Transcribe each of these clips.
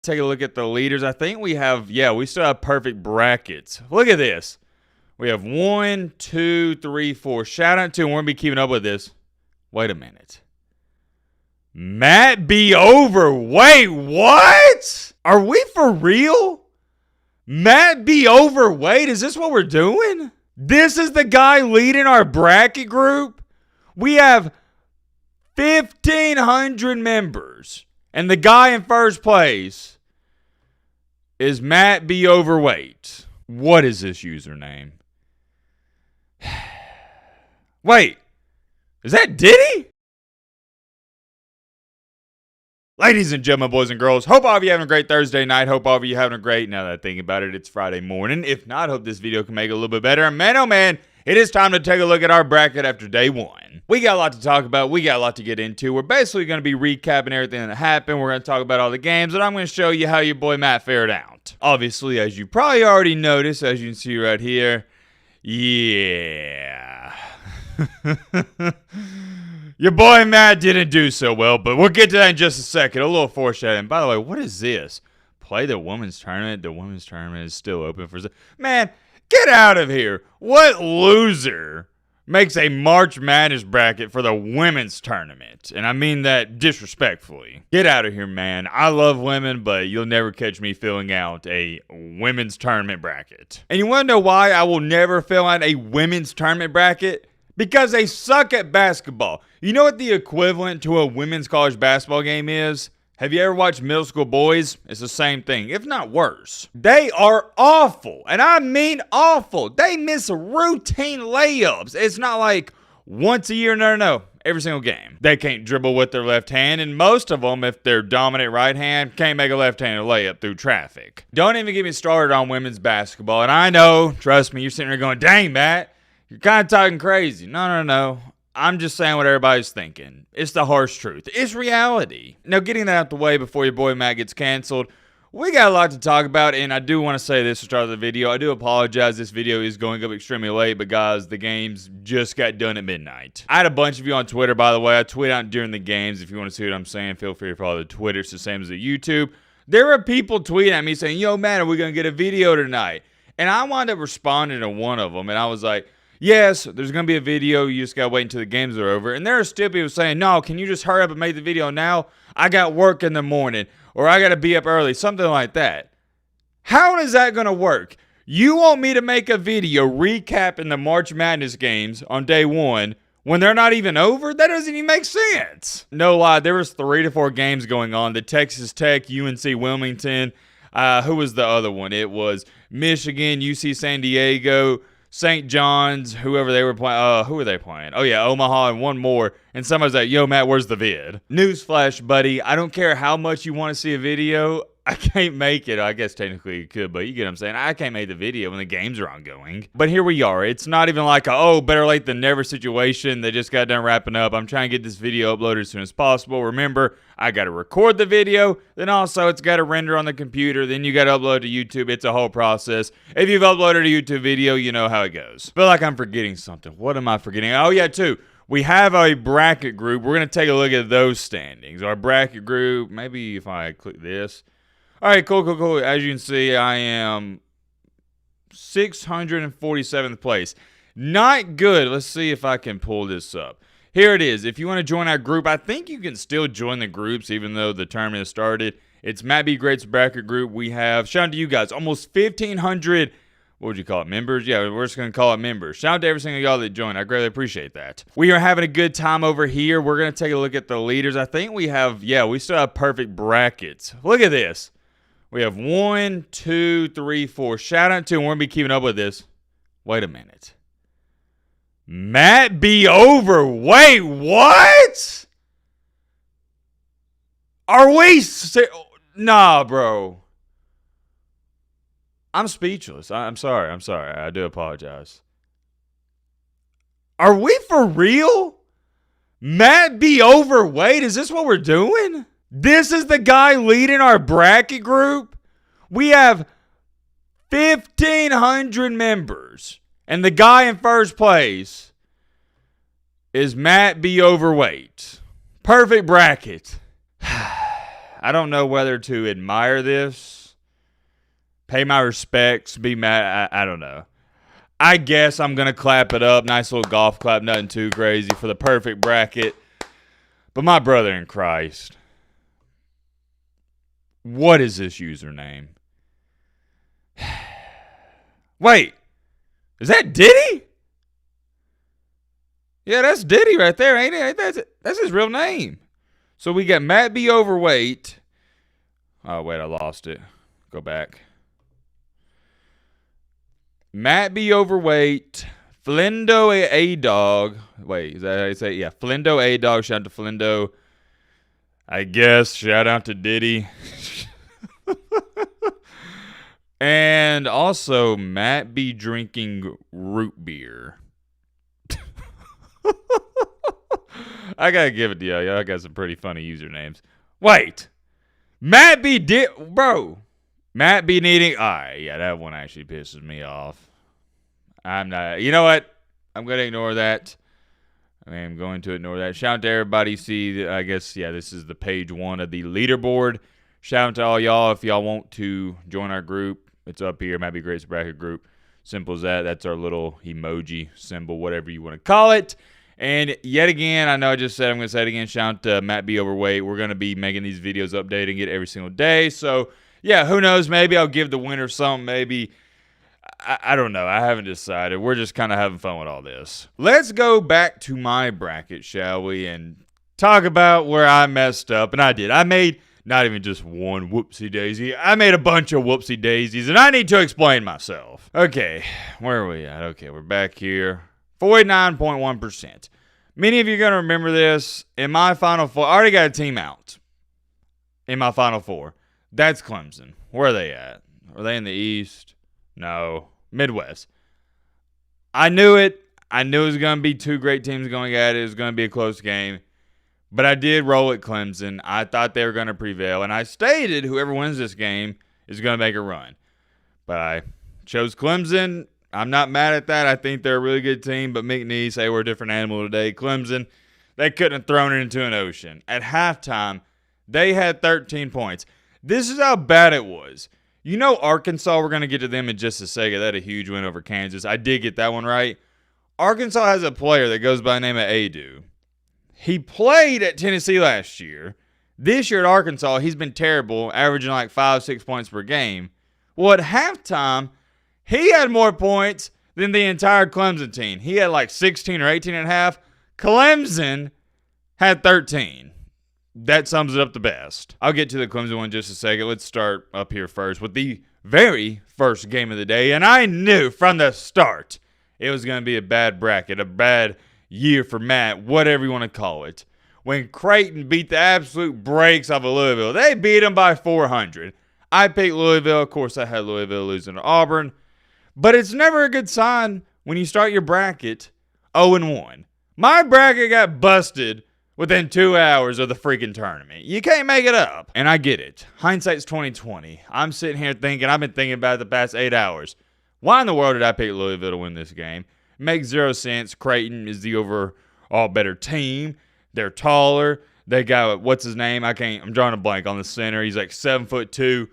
Take a look at the leaders. I think we have, we still have perfect brackets. Look at this. We have 1, 2, 3, 4. Shout out to, and we're going to be keeping up with this. Wait a minute. Matt be over. Wait, what? Are we for real? Matt be overweight? Is this what we're doing? This is the guy leading our bracket group? We have 1,500 members. And the guy in first place is Matt be overweight. What is this username? Wait, is that Diddy? Ladies and gentlemen, boys and girls, hope all of you having a great Thursday night. Hope all of you having a great, now that I think about it, it's Friday morning. If not, hope this video can make it a little bit better. And man, oh man, it is time to take a look at our bracket after day one. We got a lot to talk about. We got a lot to get into. We're basically going to be recapping everything that happened. We're going to talk about all the games, and I'm going to show you how your boy Matt fared out. Obviously, as you probably already noticed, as you can see right here, yeah. Your boy Matt didn't do so well, but we'll get to that in just a second. A little foreshadowing. By the way, what is this? Play the women's tournament. The women's tournament is still open for... Man, get out of here. What loser makes a March Madness bracket for the women's tournament? And I mean that disrespectfully. Get out of here, man. I love women, but you'll never catch me filling out a women's tournament bracket. And you want to know why I will never fill out a women's tournament bracket? Because they suck at basketball. You know what the equivalent to a women's college basketball game is? Have you ever watched Middle School Boys? It's the same thing, if not worse. They are awful, and I mean awful. They miss routine layups. It's not like once a year, no. Every single game. They can't dribble with their left hand, and most of them, if they're dominant right hand, can't make a left-handed layup through traffic. Don't even get me started on women's basketball, and I know, trust me, you're sitting there going, dang, Matt, you're kind of talking crazy. No. I'm just saying what everybody's thinking. It's the harsh truth. It's reality. Now, getting that out the way before your boy Matt gets canceled, we got a lot to talk about, and I do want to say this to start the video. I do apologize. This video is going up extremely late, but guys, the games just got done at midnight. I had a bunch of you on Twitter, by the way. I tweet out during the games. If you want to see what I'm saying, feel free to follow the Twitter. It's the same as the YouTube. There were people tweeting at me saying, yo, man, are we going to get a video tonight? And I wound up responding to one of them, and I was like, yes, there's going to be a video. You just got to wait until the games are over. And there are still people saying, no, can you just hurry up and make the video now? I got work in the morning, or I got to be up early, something like that. How is that going to work? You want me to make a video recapping the March Madness games on day one when they're not even over? That doesn't even make sense. No lie, there was 3 to 4 games going on. The Texas Tech, UNC Wilmington. Who was the other one? It was Michigan, UC San Diego, St. John's, whoever they were playing. Who were they playing? Oh, yeah, Omaha and one more. And somebody's like, yo, Matt, where's the vid? Newsflash, buddy. I don't care how much you want to see a video. I can't make it. I guess technically you could, but you get what I'm saying. I can't make the video when the games are ongoing. But here we are. It's not even like a, better late than never situation. They just got done wrapping up. I'm trying to get this video uploaded as soon as possible. Remember, I got to record the video. Then also it's got to render on the computer. Then you got to upload to YouTube. It's a whole process. If you've uploaded a YouTube video, you know how it goes. Feel like I'm forgetting something. What am I forgetting? Oh, yeah, too. We have a bracket group. We're going to take a look at those standings. Our bracket group, maybe if I click this. All right, cool. As you can see, I am 647th place. Not good. Let's see if I can pull this up. Here it is. If you want to join our group, I think you can still join the groups even though the tournament has started. It's MattBeGreat's bracket group. We have, shout out to you guys, almost 1,500, what would you call it, members? Yeah, we're just going to call it members. Shout out to every single y'all that joined. I greatly appreciate that. We are having a good time over here. We're going to take a look at the leaders. I think we have, we still have perfect brackets. Look at this. We have 1, 2, 3, 4. Shout out to, and we're going to be keeping up with this. Wait a minute. Matt be over. Wait, what? Are we? Nah, bro. I'm speechless. I'm sorry. I do apologize. Are we for real? Matt be overweight? Is this what we're doing? This is the guy leading our bracket group? We have 1,500 members. And the guy in first place is Matt be overweight. Perfect bracket. I don't know whether to admire this, pay my respects, be mad. I don't know. I guess I'm going to clap it up. Nice little golf clap, nothing too crazy for the perfect bracket. But my brother in Christ, what is this username? Wait, is that Diddy? Yeah, that's Diddy right there, ain't it? That's his real name. So we got MattBeOverweight. Oh, wait, I lost it. Go back. MattBeOverweight. Flendo A-Dog. Wait, is that how you say it? Yeah, Flendo A-Dog. Shout out to Flendo. I guess. Shout out to Diddy. And also, Matt be drinking root beer. I gotta give it to y'all. Y'all got some pretty funny usernames. Wait. Matt be bro. Matt be needing. Alright, yeah, that one actually pisses me off. I'm not. You know what? I'm gonna ignore that. I am going to ignore that. Shout out to everybody. See, I guess, yeah, this is the page 1 of the leaderboard. Shout out to all y'all. If y'all want to join our group, it's up here. MattBeGreat's bracket group. Simple as that. That's our little emoji symbol, whatever you want to call it. And yet again, I know I just said I'm going to say it again. Shout out to MattBeOverweight. We're going to be making these videos updating it every single day. So, yeah, who knows? Maybe I'll give the winner something. Maybe. I don't know. I haven't decided. We're just kind of having fun with all this. Let's go back to my bracket, shall we? And talk about where I messed up. And I did. I made not even just one whoopsie daisy. I made a bunch of whoopsie daisies. And I need to explain myself. Okay. Where are we at? Okay. We're back here. 49.1%. Many of you are going to remember this. In my Final Four, I already got a team out. In my Final Four. That's Clemson. Where are they at? Are they in the East? No. Midwest. I knew it. I knew it was going to be two great teams going at it. It was going to be a close game. But I did roll at Clemson. I thought they were going to prevail. And I stated whoever wins this game is going to make a run. But I chose Clemson. I'm not mad at that. I think they're a really good team. But McNeese, they were a different animal today. Clemson, they couldn't have thrown it into an ocean. At halftime, they had 13 points. This is how bad it was. You know Arkansas, we're going to get to them in just a second. They had a huge win over Kansas. I did get that one right. Arkansas has a player that goes by the name of Adu. He played at Tennessee last year. This year at Arkansas, he's been terrible, averaging like 5-6 points per game. Well, at halftime, he had more points than the entire Clemson team. He had like 16 or 18 and a half. Clemson had 13. That sums it up the best. I'll get to the Clemson one in just a second. Let's start up here first with the very first game of the day. And I knew from the start it was going to be a bad bracket, a bad year for Matt, whatever you want to call it. When Creighton beat the absolute brakes off of Louisville, they beat them by 400. I picked Louisville. Of course, I had Louisville losing to Auburn. But it's never a good sign when you start your bracket 0-1. My bracket got busted within 2 hours of the freaking tournament. You can't make it up. And I get it. Hindsight's 2020. I'm sitting here thinking, I've been thinking about it the past 8 hours. Why in the world did I pick Louisville to win this game? It makes zero sense. Creighton is the overall better team. They're taller. They got, what's his name? I'm drawing a blank on the center. He's like 7'2".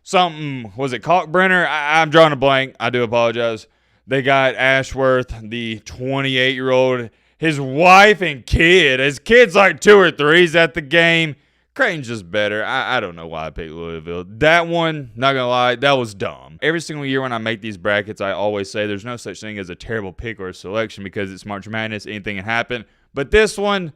Something, was it Kalkbrenner? I'm drawing a blank. I do apologize. They got Ashworth, the 28-year-old. His wife and kid. His kid's like 2 or 3. He's at the game. Creighton's just better. I don't know why I picked Louisville. That one, not going to lie, that was dumb. Every single year when I make these brackets, I always say there's no such thing as a terrible pick or a selection because it's March Madness. Anything can happen. But this one,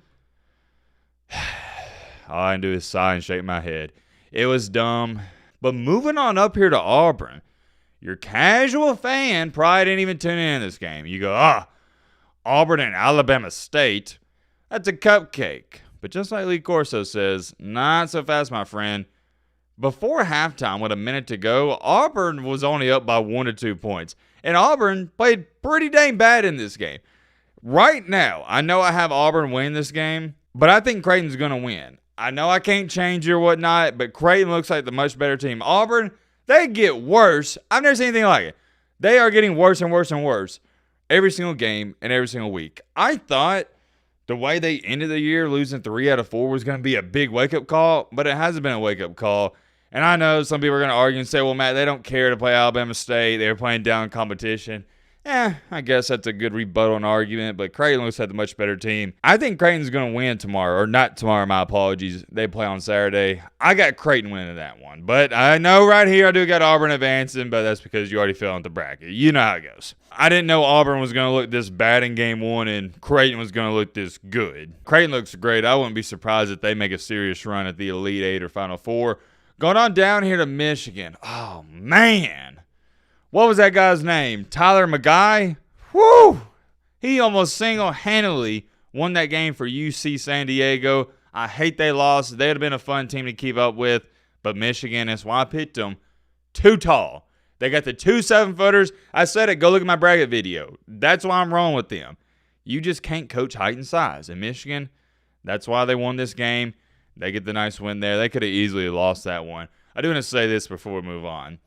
all I can do is sigh and shake my head. It was dumb. But moving on up here to Auburn, your casual fan probably didn't even tune in this game. You go, Auburn and Alabama State, that's a cupcake. But just like Lee Corso says, not so fast, my friend. Before halftime, with a minute to go, Auburn was only up by 1 or 2 points. And Auburn played pretty dang bad in this game. Right now, I know I have Auburn win this game, but I think Creighton's going to win. I know I can't change it or whatnot, but Creighton looks like the much better team. Auburn, they get worse. I've never seen anything like it. They are getting worse and worse and worse every single game and every single week. I thought The way they ended the year, losing 3 out of 4 was going to be a big wake-up call, but it hasn't been a wake-up call. And I know some people are going to argue and say, well, Matt, they don't care to play Alabama State. They were playing down competition. I guess that's a good rebuttal and argument, but Creighton looks like the much better team. I think Creighton's going to win tomorrow, or not tomorrow, my apologies. They play on Saturday. I got Creighton winning that one, but I know right here I do got Auburn advancing, but that's because you already fell into the bracket. You know how it goes. I didn't know Auburn was going to look this bad in game 1 and Creighton was going to look this good. Creighton looks great. I wouldn't be surprised if they make a serious run at the Elite 8 or Final 4. Going on down here to Michigan. Oh, man. What was that guy's name? Tyler McGuy? Woo! He almost single-handedly won that game for UC San Diego. I hate they lost. They'd have been a fun team to keep up with. But Michigan, that's why I picked them. Too tall. They got the 2 7-footers. I said it. Go look at my bracket video. That's why I'm wrong with them. You just can't coach height and size. In Michigan, that's why they won this game. They get the nice win there. They could have easily lost that one. I do want to say this before we move on.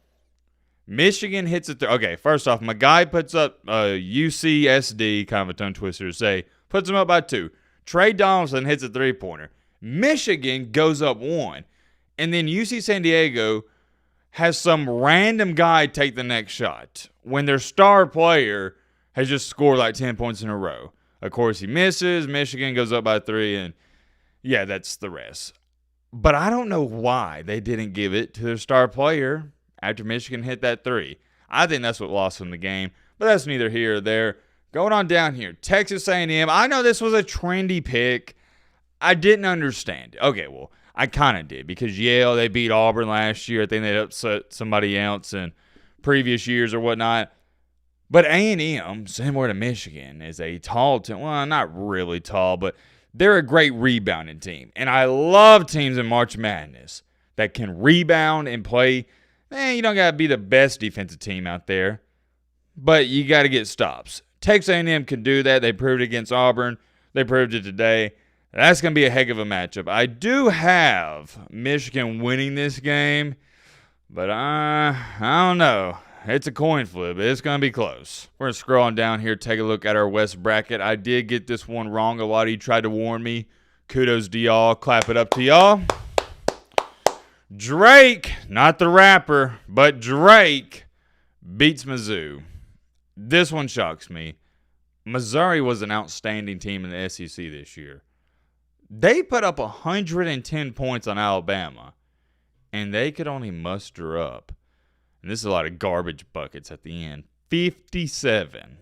Michigan hits it. Okay, first off, my guy puts up UCSD, kind of a tongue twister to say, puts him up by 2. Trey Donaldson hits a 3-pointer. Michigan goes up 1. And then UC San Diego has some random guy take the next shot when their star player has just scored like 10 points in a row. Of course, he misses. Michigan goes up by 3, and yeah, that's the rest. But I don't know why they didn't give it to their star player after Michigan hit that 3. I think that's what lost them the game, but that's neither here or there. Going on down here, Texas A&M. I know this was a trendy pick. I didn't understand it. Okay, well, I kind of did because Yale, they beat Auburn last year. I think they upset somebody else in previous years or whatnot. But A&M, similar to Michigan, is a tall team. Well, not really tall, but they're a great rebounding team. And I love teams in March Madness that can rebound and play. You don't got to be the best defensive team out there, but you got to get stops. Texas A&M can do that. They proved it against Auburn. They proved it today. That's going to be a heck of a matchup. I do have Michigan winning this game, but I don't know. It's a coin flip. It's going to be close. We're going to scroll on down here, take a look at our West bracket. I did get this one wrong. A lot of you tried to warn me. Kudos to y'all. Clap it up to y'all. Drake, not the rapper, but Drake beats Mizzou. This one shocks me. Missouri was an outstanding team in the SEC this year. They put up 110 points on Alabama, and they could only muster up, and this is a lot of garbage buckets at the end, 57.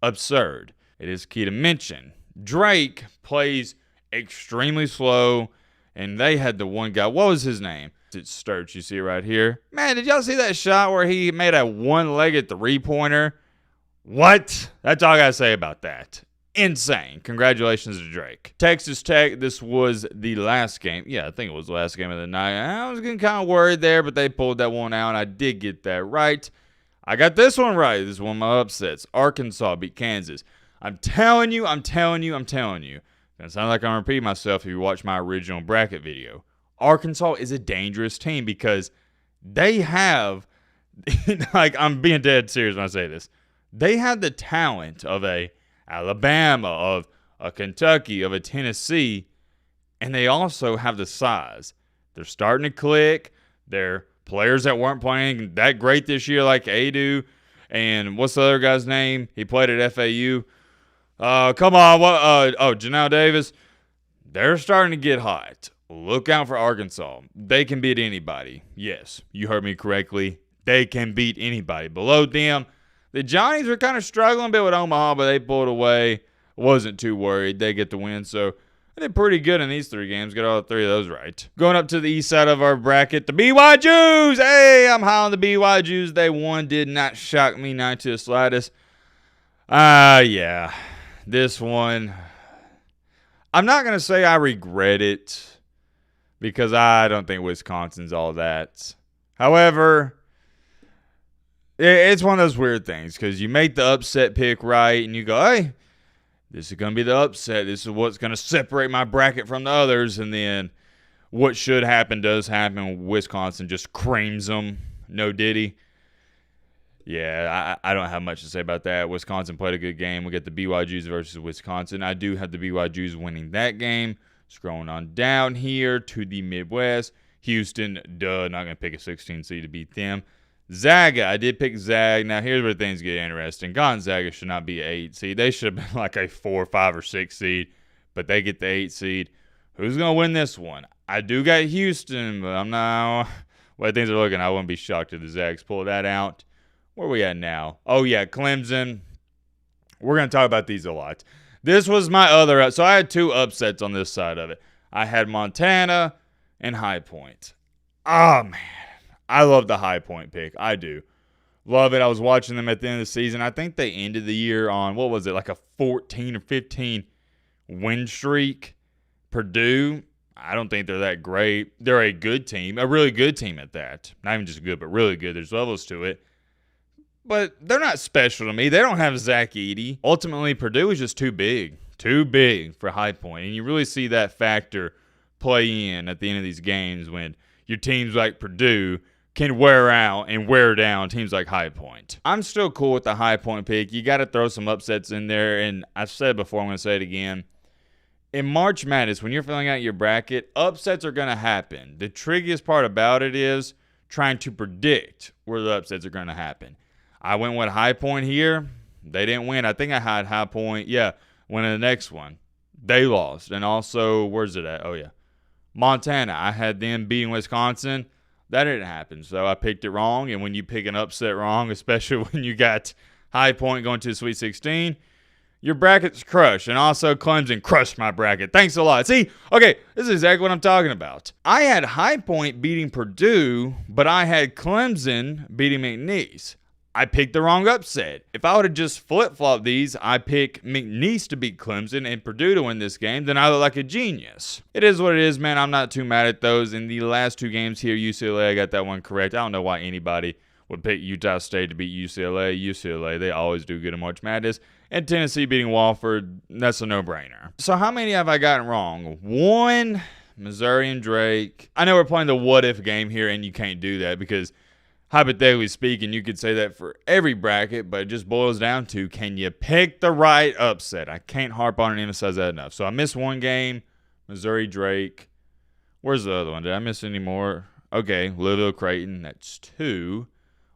Absurd. It is key to mention, Drake plays extremely slow, and they had the one guy. What was his name? It's Sturch. You see it right here. Man, did y'all see that shot where he made a one-legged 3-pointer? What? That's all I got to say about that. Insane. Congratulations to Drake. Texas Tech, this was the last game. Yeah, I think it was the last game of the night. I was getting kind of worried there, but they pulled that one out, and I did get that right. I got this one right. This is one of my upsets. Arkansas beat Kansas. I'm telling you. It sounds like I'm repeating myself if you watch my original bracket video. Arkansas is a dangerous team because they have, like, I'm being dead serious when I say this. They have the talent of a Alabama, of a Kentucky, of a Tennessee, and they also have the size. They're starting to click. They're players that weren't playing that great this year, like Adu, and what's the other guy's name? He played at FAU. Come on, Janelle Davis. They're starting to get hot. Look out for Arkansas. They can beat anybody. Yes, you heard me correctly. They can beat anybody. Below them, the Johnnies were kind of struggling a bit with Omaha, but they pulled away. Wasn't too worried. They get the win, so I did pretty good in these 3 games. Got all 3 of those right. Going up to the east side of our bracket, the BYJs. Hey, I'm high on the BYJs. They won. Did not shock me, not to the slightest. Yeah. This one, I'm not going to say I regret it because I don't think Wisconsin's all that. However, it's one of those weird things because you make the upset pick right and you go, hey, this is going to be the upset. This is what's going to separate my bracket from the others. And then what should happen does happen. Wisconsin just creams them. No diddy. Yeah, I don't have much to say about that. Wisconsin played a good game. We got the BYUs versus Wisconsin. I do have the BYUs winning that game. Scrolling on down here to the Midwest. Houston, not going to pick a 16 seed to beat them. Zaga, I did pick Zag. Now, here's where things get interesting. Gonzaga should not be an 8 seed. They should have been like a 4, 5, or 6 seed, but they get the 8 seed. Who's going to win this one? I do got Houston, but I'm not. Way things are looking, I wouldn't be shocked if the Zags pull that out. Where are we at now? Oh, yeah, Clemson. We're going to talk about these a lot. This was my other. So I had 2 upsets on this side of it. I had Montana and High Point. Oh, man. I love the High Point pick. I do. Love it. I was watching them at the end of the season. I think they ended the year on, what was it, like a 14 or 15 win streak. Purdue, I don't think they're that great. They're a good team, a really good team at that. Not even just good, but really good. There's levels to it. But they're not special to me. They don't have Zach Edey. Ultimately, Purdue is just too big for High Point. And you really see that factor play in at the end of these games when your teams like Purdue can wear out and wear down teams like High Point. I'm still cool with the High Point pick. You got to throw some upsets in there. And I've said it before, I'm going to say it again. In March Madness, when you're filling out your bracket, upsets are going to happen. The trickiest part about it is trying to predict where the upsets are going to happen. I went with High Point here. They didn't win. I think I had High Point. Yeah, went in the next one. They lost. And also, where's it at? Oh, yeah. Montana. I had them beating Wisconsin. That didn't happen. So I picked it wrong. And when you pick an upset wrong, especially when you got High Point going to the Sweet 16, your bracket's crushed. And also, Clemson crushed my bracket. Thanks a lot. See, okay, this is exactly what I'm talking about. I had High Point beating Purdue, but I had Clemson beating McNeese. I picked the wrong upset. If I would have just flip-flopped these, I pick McNeese to beat Clemson and Purdue to win this game, then I look like a genius. It is what it is, man. I'm not too mad at those. In the last 2 games here, UCLA, I got that one correct. I don't know why anybody would pick Utah State to beat UCLA. UCLA, they always do good in March Madness. And Tennessee beating Wofford, that's a no-brainer. So how many have I gotten wrong? 1, Missouri and Drake. I know we're playing the what-if game here, and you can't do that because hypothetically speaking, you could say that for every bracket, but it just boils down to, can you pick the right upset? I can't harp on and emphasize that enough. So I missed 1 game, Missouri, Drake. Where's the other one? Did I miss any more? Okay, Louisville, Creighton, that's 2.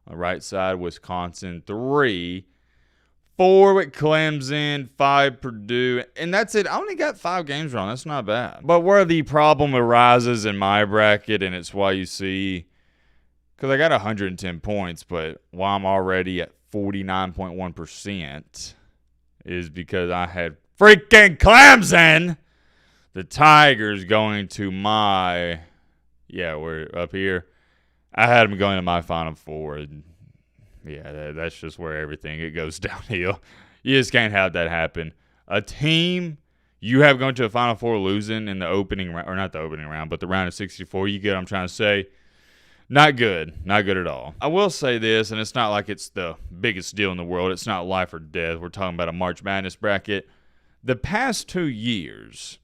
On the right side, Wisconsin, 3. 4 with Clemson, 5 Purdue, and that's it. I only got 5 games wrong. That's not bad. But where the problem arises in my bracket, and it's why you see, because I got 110 points, but why I'm already at 49.1% is because I had freaking Clemson, the Tigers, going to my, yeah, we're up here. I had them going to my Final Four. And yeah, that's just where it goes downhill. You just can't have that happen. A team you have going to a Final Four losing in the opening round, or not the opening round, but the round of 64, you get what I'm trying to say? Not good. Not good at all. I will say this, and it's not like it's the biggest deal in the world. It's not life or death. We're talking about a March Madness bracket. The past 2 years,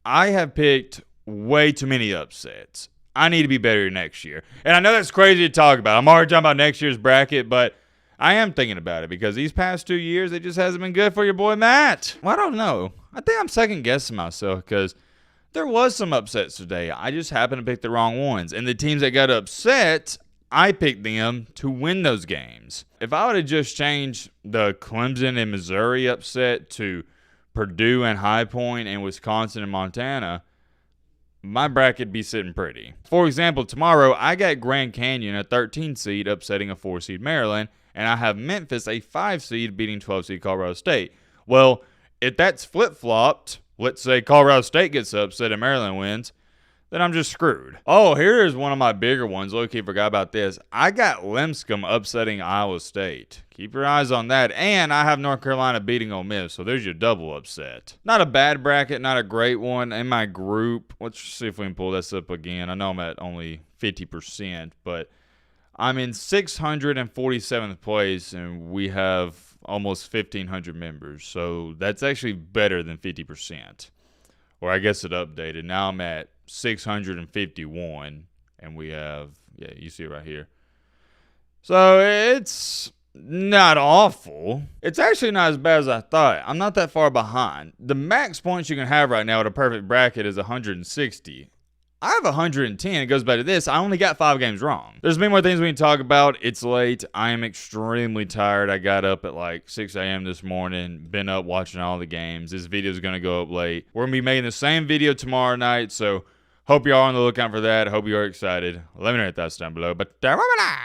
I have picked way too many upsets. I need to be better next year. And I know that's crazy to talk about. I'm already talking about next year's bracket, but I am thinking about it because these past 2 years, it just hasn't been good for your boy Matt. Well, I don't know. I think I'm second-guessing myself because there was some upsets today. I just happened to pick the wrong ones. And the teams that got upset, I picked them to win those games. If I would have just changed the Clemson and Missouri upset to Purdue and High Point and Wisconsin and Montana, my bracket be sitting pretty. For example, tomorrow I got Grand Canyon, a 13 seed, upsetting a 4 seed Maryland, and I have Memphis, a 5 seed, beating 12 seed Colorado State. Well, if that's flip-flopped, let's say Colorado State gets upset and Maryland wins, then I'm just screwed. Oh, here's one of my bigger ones. Low-key forgot about this. I got Lipscomb upsetting Iowa State. Keep your eyes on that. And I have North Carolina beating Ole Miss, so there's your double upset. Not a bad bracket, not a great one. In my group, let's see if we can pull this up again. I know I'm at only 50%, but I'm in 647th place, and we have almost 1,500 members. So that's actually better than 50%. Or I guess it updated. Now I'm at 651, and we have, yeah, you see it right here. So it's not awful. It's actually not as bad as I thought. I'm not that far behind. The max points you can have right now at a perfect bracket is 160. I have 110. It goes back to this. I only got 5 games wrong. There's many more things we can talk about. It's late. I am extremely tired. I got up at like 6 a.m. this morning. Been up watching all the games. This video is going to go up late. We're going to be making the same video tomorrow night. So hope you are on the lookout for that. Hope you are excited. Let me know your thoughts down below. But